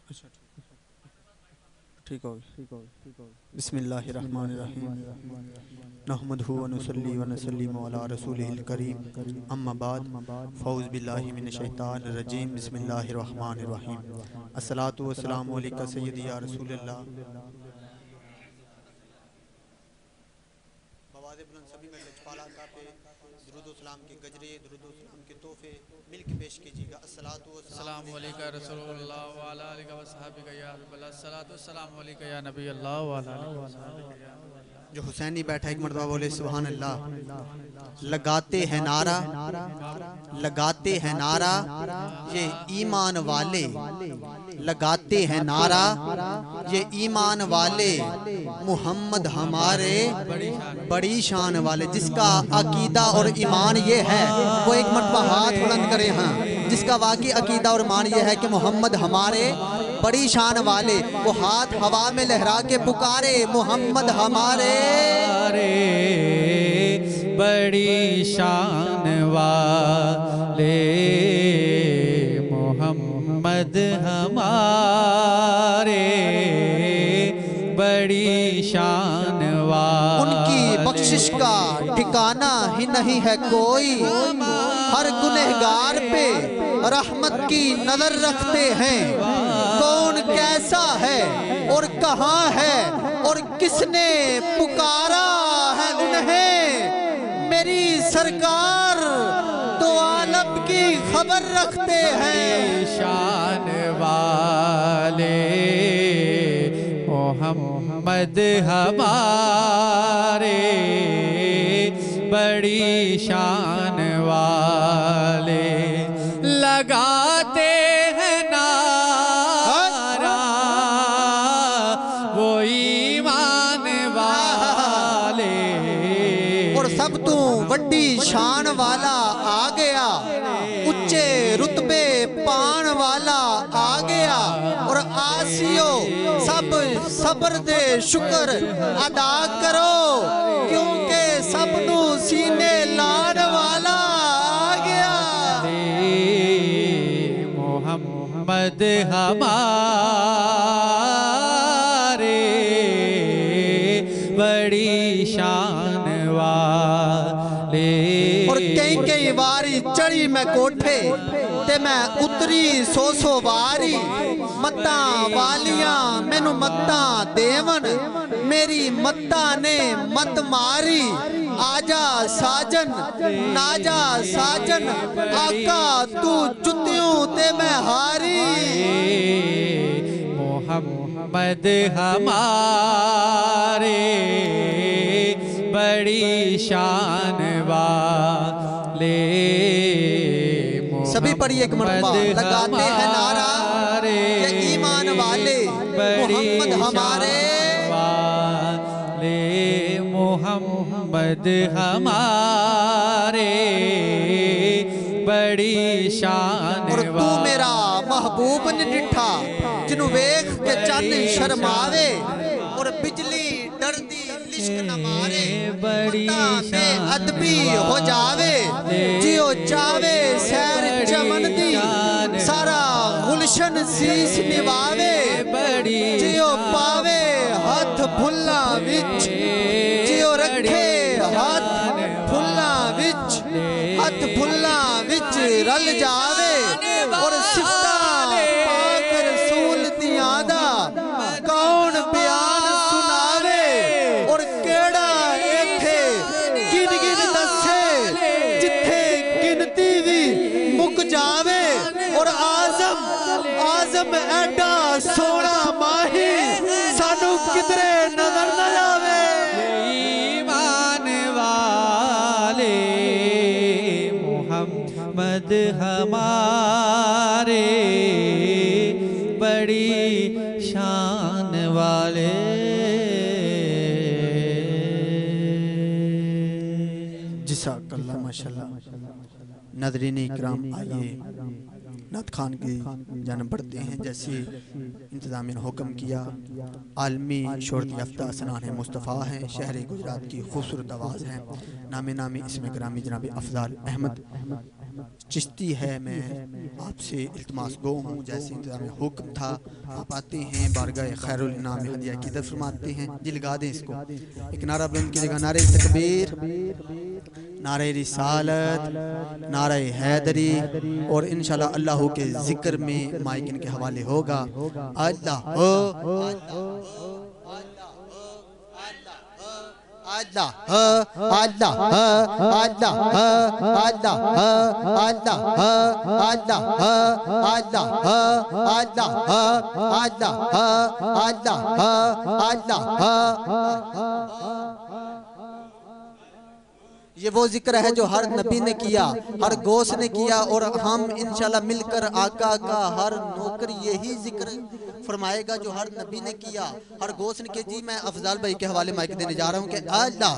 ٹھیک ہو بسم اللہ الرحمن الرحیم نحمدہ ونصلی ونسلم علی رسولہ الکریم اما بعد فاعوذ باللہ من الشیطان الرجیم بسم اللہ الرحمن الرحیم الصلاۃ والسلام علیکہ سیدی یا رسول اللہ بواز بلند سبھی میں لچپالا صاحب پہ درود و سلام کے گجرے درود و سلام کے تحفے مل کے پیش کیجیے گا السلام علیکہ رسول اللہ وعلی آلہ و صحابہ یا حبیب اللہ الصلاۃ والسلام علیکہ یا نبی اللہ وعلی آلہ و صحابہ یا جو حسینی بیٹھا ایک مرتبہ بولے سبحان اللہ لگاتے ہیں نعرہ لگاتے ہیں نعرہ یہ ایمان والے لگاتے ہیں نعرہ یہ ایمان والے محمد ہمارے بڑی شان والے جس کا عقیدہ اور ایمان یہ ہے وہ ایک مرتبہ ہاتھ بلند کرے ہاں جس کا واقعی عقیدہ اور ایمان یہ ہے کہ محمد ہمارے بڑی شان والے وہ ہاتھ ہوا میں لہرا کے پکارے محمد ہمارے بڑی شان والے محمد ہمارے بڑی شان والے ان کی بخشش کا ٹھکانہ ہی نہیں ہے کوئی ہر گنہگار پہ رحمت کی نظر رکھتے ہیں کون کیسا ہے اور کہاں ہے اور کس نے پکارا ہے انہیں میری سرکار تو عالم کی خبر رکھتے ہیں شان والے محمد ہمارے بڑی شان والے لگاتے ہیں نعرہ وہ ایمان والے اور سب تو وڈی شان والا آ گیا اچھے رتبے پان والا آ گیا اور آسیو سب صبر دے شکر ادا کرو کیونکہ سب نو سینے لان والا آ گیا محمد ہمارے بڑی شان والے اور کئی واری چڑھی میں کوٹھے تے میں اتری سو واری متاں والیاں مینو متاں دیون میری متاں نے مت ماری آجا ساجن ناجا ساجن آقا تو جتیوں تے میں ہاری محمد ہمارے بڑی شان والے سبھی پڑھی ایک مرتبہ لگاتے ہیں نعرہ یہ ایمان والے محمد ہمارے محمد ہمارے بڑی شان اور تو میرا محبوب نے ڈٹھا جنہوں ویکھ کے چند شرماوے اور بجلی ڈردی لشک نہ مارے متا بے ادبی ہو جاوے جیو چاوے سیر چمن دی سارا گلشن سیس نواوے جیو پاوے ہاتھ بھلا وچ جیو رکھے ہاتھ بھلا وچ ہاتھ بھلا وچ رل جاوے اور صفتہ پاک رسول دیاں دا کون بیان سناوے اور کیڑا ایتھے گن دسے جتھے گنتی بھی مک جاوے اور آزم ایڈا سونا ماہی سانو کدرے نظر نہ آوے ایمان والے محمد ہمارے بڑی شان والے جزاک اللہ ماشاءاللہ ناظرین اکرام آئیے نعت خان کی جانب بڑھتے ہیں جیسے انتظامیہ نے حکم کیا عالمی شہرت یافتہ سنان مصطفیٰ ہیں شہر گجرات کی خوبصورت آواز ہیں نامی اسم گرامی جناب افضال احمد چشتی ہے میں آپ سے التماس گو ہوں، جیسے انتظار میں حکم تھا آپ آتے ہیں بارگاہ خیر الانام ہدیہ عقیدت فرماتے ہیں جی لگا دیں اس کو ایک نعرہ بلند کیجئے گا نعرہ تکبیر نعرہ رسالت نعرہ حیدری اور انشاءاللہ اللہ کے ذکر میں مائک ان کے حوالے ہوگا اللہ یہ وہ ذکر ہے جو ہر نبی نے کیا، ہر غوث نے کیا، اور ہم انشاءاللہ مل کر آقا کا ہر نوکر یہی ذکر فرمائے گا جو ہر نبی نے کیا، ہر غوث نے کیا۔ جی میں افضال بھائی کے حوالے مائک دینے جا رہا ہوں کہ اللہ